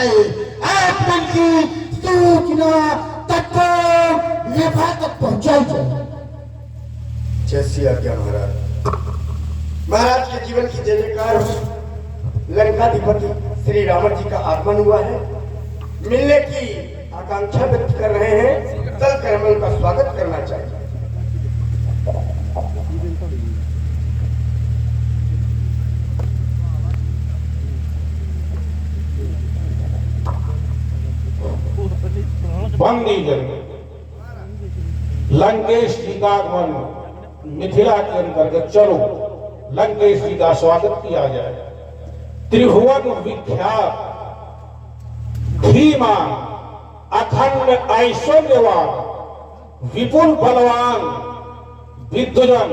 जाए। आपन की सूचना तत्काल लेखा तक पहुंचाई जाए। जैसी आज्ञा महाराज। महाराज के जीवन की जय जयकार हो। लंकाधिपति श्री रावण जी का आगमन हुआ है, मिलने की आकांक्षा व्यक्त कर रहे हैं। चल कर हमें उनका स्वागत करना चाहिए। बंदीजन लंकेश जी का आगमन मिथिला के अंतर्गत चलो लंकेश जी का स्वागत किया जाए। त्रिभुवन विख्यात धीमान अखंड ऐश्वर्यवान विपुल बलवान विद्वजन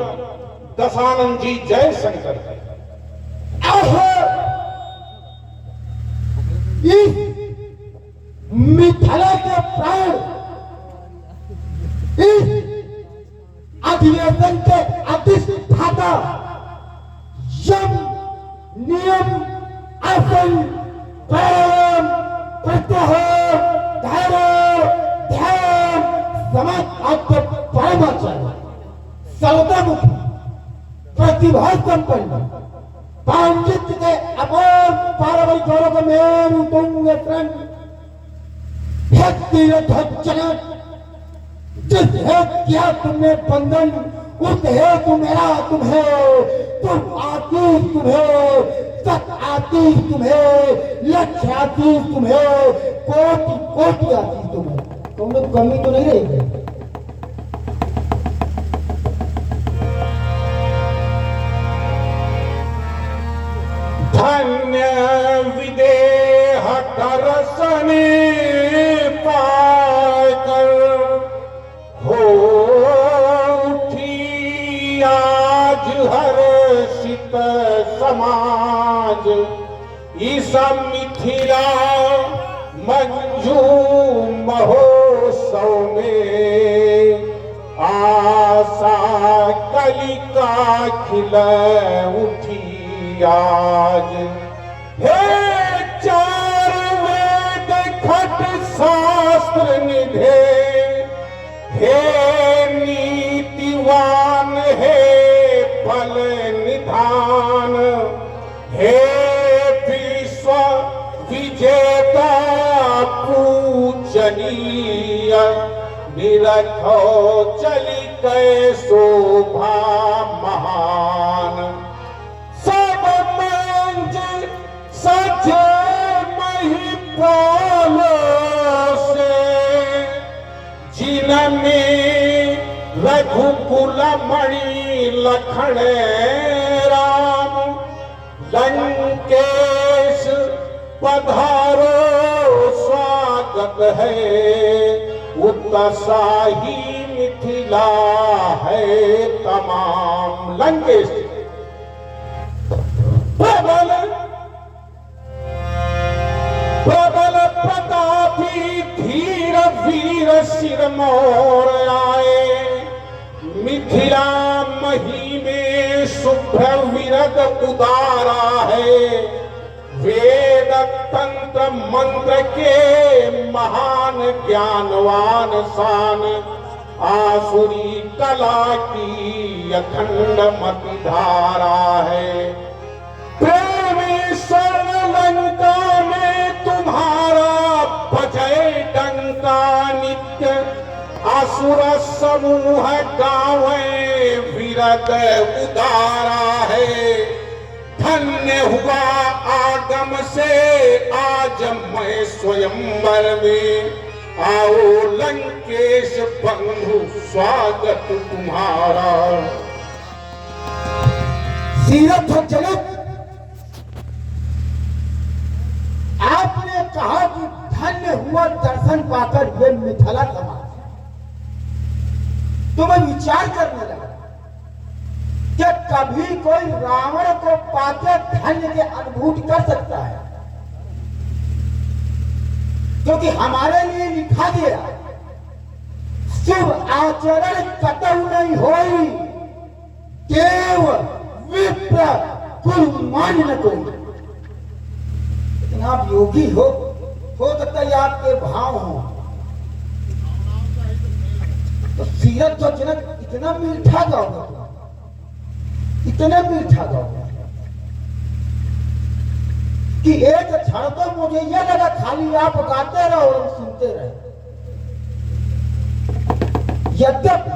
दशानंद जी जय शंकर। मिथिला के प्राण इस अधिवेशन के अधिष्ठाता यम नियम आसन प्राणायाम प्रत्यह धैर्य ध्यान समस्त आपके परमाचार्य सर्वमुखी प्रतिभा संपन्न पांडित्य के अपार पारवल गौरव में तुंग श्रेष्ठ जनक जिस हेतु किया तुमने बंधन उस हेतु मेरा तुम्हें तुम आतीत तुम्हें सत आतीत तुम्हें लक्ष्य आतीत तुम्हें कोटि कोटि आतीत तुम्हें। तुम लोग कमी तो नहीं रहेगी। धन्य विदेह दर्शने पाकर हो उठी आज हर्षित समाज। इस मिथिला मंजू महोत्सव में आशा कलिका खिल उठी आज। हे चार वेद खट शास्त्र निधे, हे नीतिवान हे फल निधान, हे विश्व विजेता पूजनीय, निरखो चली कै शोभा महान। सब मंज सचे महिपाल से, जिनमें रघुकुल मणि लखन राम। लंकेश पधारो स्वागत है, उत्साही मिथिला है तमाम। लंकेश प्रबल प्रबल प्रतापी धीर वीर सिरमौर आए। मिथिला मही में शुभ्र विरद उदारा है, वेद तंत्र मंत्र के महान ज्ञानवान शान। आसुरी कला की अखंड मति धारा है, प्रेमेश्वर लंका में तुम्हारा बजय डंका नित्य। असुर समूह गावे विरद उदारा है, धन्य हुआ आगम से आज मैं स्वयंवर में। आओ लंकेश बंधु स्वागत तुम्हारा। सीरत जनक, आपने कहा कि धन्य हुआ दर्शन पाकर ये मिथिला समाज। तो मैं विचार करने लगा कि कभी कोई रावण को पाके धन्य की अनुभूति कर सकता है, क्योंकि हमारे लिए लिखा गया शुभ आचरण कतऊ नहीं होई, देव विप्र कुल मान न कोई। लेकिन आप योगी हो, हो सकता है आपके भाव हों, तो सीरत तो इतना मीठा गाओगे तुम, इतना मीठा गाओगे कि एक क्षण तो मुझे यह लगा खाली आप गाते रहो और सुनते रहे। यद्यपि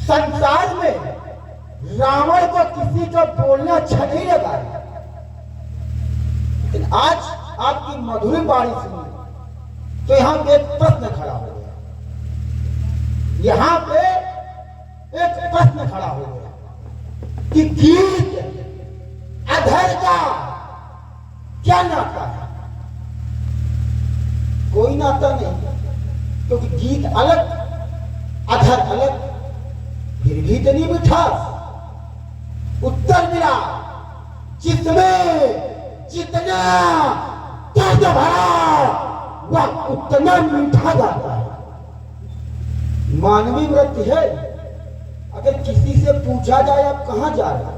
संसार में रावण को किसी का बोलना अच्छा नहीं लगा, लेकिन आज आपकी मधुर वाणी सुनी तो यहां पे एक प्रश्न खड़ा हो गया, यहां पे एक प्रश्न खड़ा हो गया कि गीत अधर का क्या नाता है? कोई नाता नहीं, क्योंकि गीत अलग अधर अलग, फिर भी इतनी मिठास। उत्तर मिला जिसमें जितना दर्द भरा वह उतना मीठा गाता है। मानवीय वृत्ति है, अगर किसी से पूछा जाए आप कहां जा रहे हैं,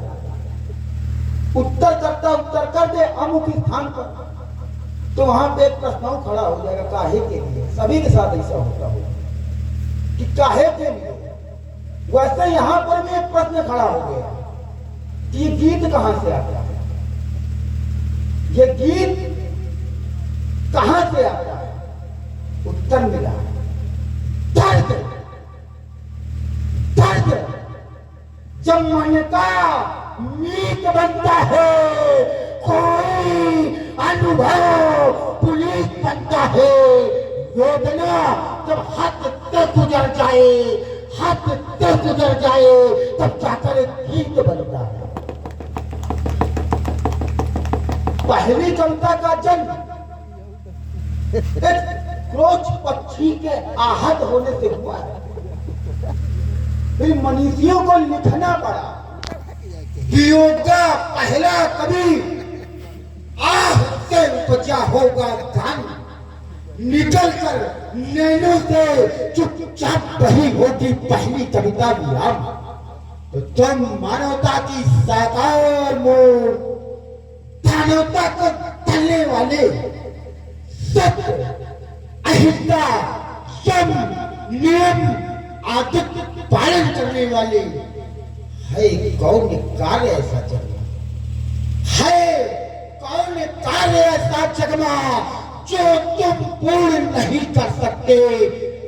उत्तर कर दे अमुक स्थान पर, तो वहां पे एक प्रश्न खड़ा हो जाएगा, काहे के लिए? सभी के साथ ऐसा होता होगा कि काहे के लिए। वैसे यहां पर भी एक प्रश्न खड़ा हो गया कि ये गीत कहां से आता है, ये गीत कहां से आता है? उत्तर मिला दर्द। दर्द जब मन का मीत बनता है, कोई अनुभव पुलिस बनता है, वेदना जब हद तक गुजर जाए, हद तक गुजर जाए, तब जाकर एक गीत बनता है। पहली कविता का जन्म एक क्रोच पक्षी के आहत होने से हुआ है, फिर मनीषियों को लिखना पड़ा। वियोग का पहला कवि आह से उपजा होगा गान, निकल कर नैनों से चुपचाप बही होगी पहली कविता विराम। तो तुम मानवता की साकार मोड़, मानवता को तलने वाले, सत्य अहिंसा सम नियम आदि पालन करने वाले है कौन कार्य ऐसा जगमा, है कौन कार्य ऐसा जगमा जो तुम पूर्ण नहीं कर सकते।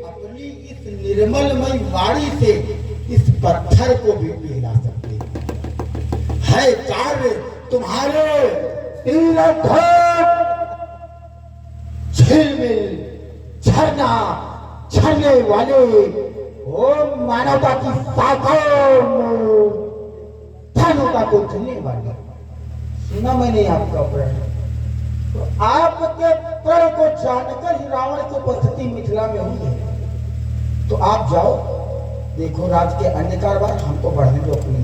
अपनी इस निर्मलमय वाणी से इस पत्थर को भी पिघला सकते। है कार्य तुम्हारे झिलमिल झरना झरने वाले ओ मानवता की साकार मानवता को झेलने वाले। सुना मैंने आपका प्रण, तो आपके प्रण को जानकर ही रावण की उपस्थिति मिथिला में हुई है। तो आप जाओ, देखो राज के अन्य कारभार, हमको बढ़ने दो अपनी।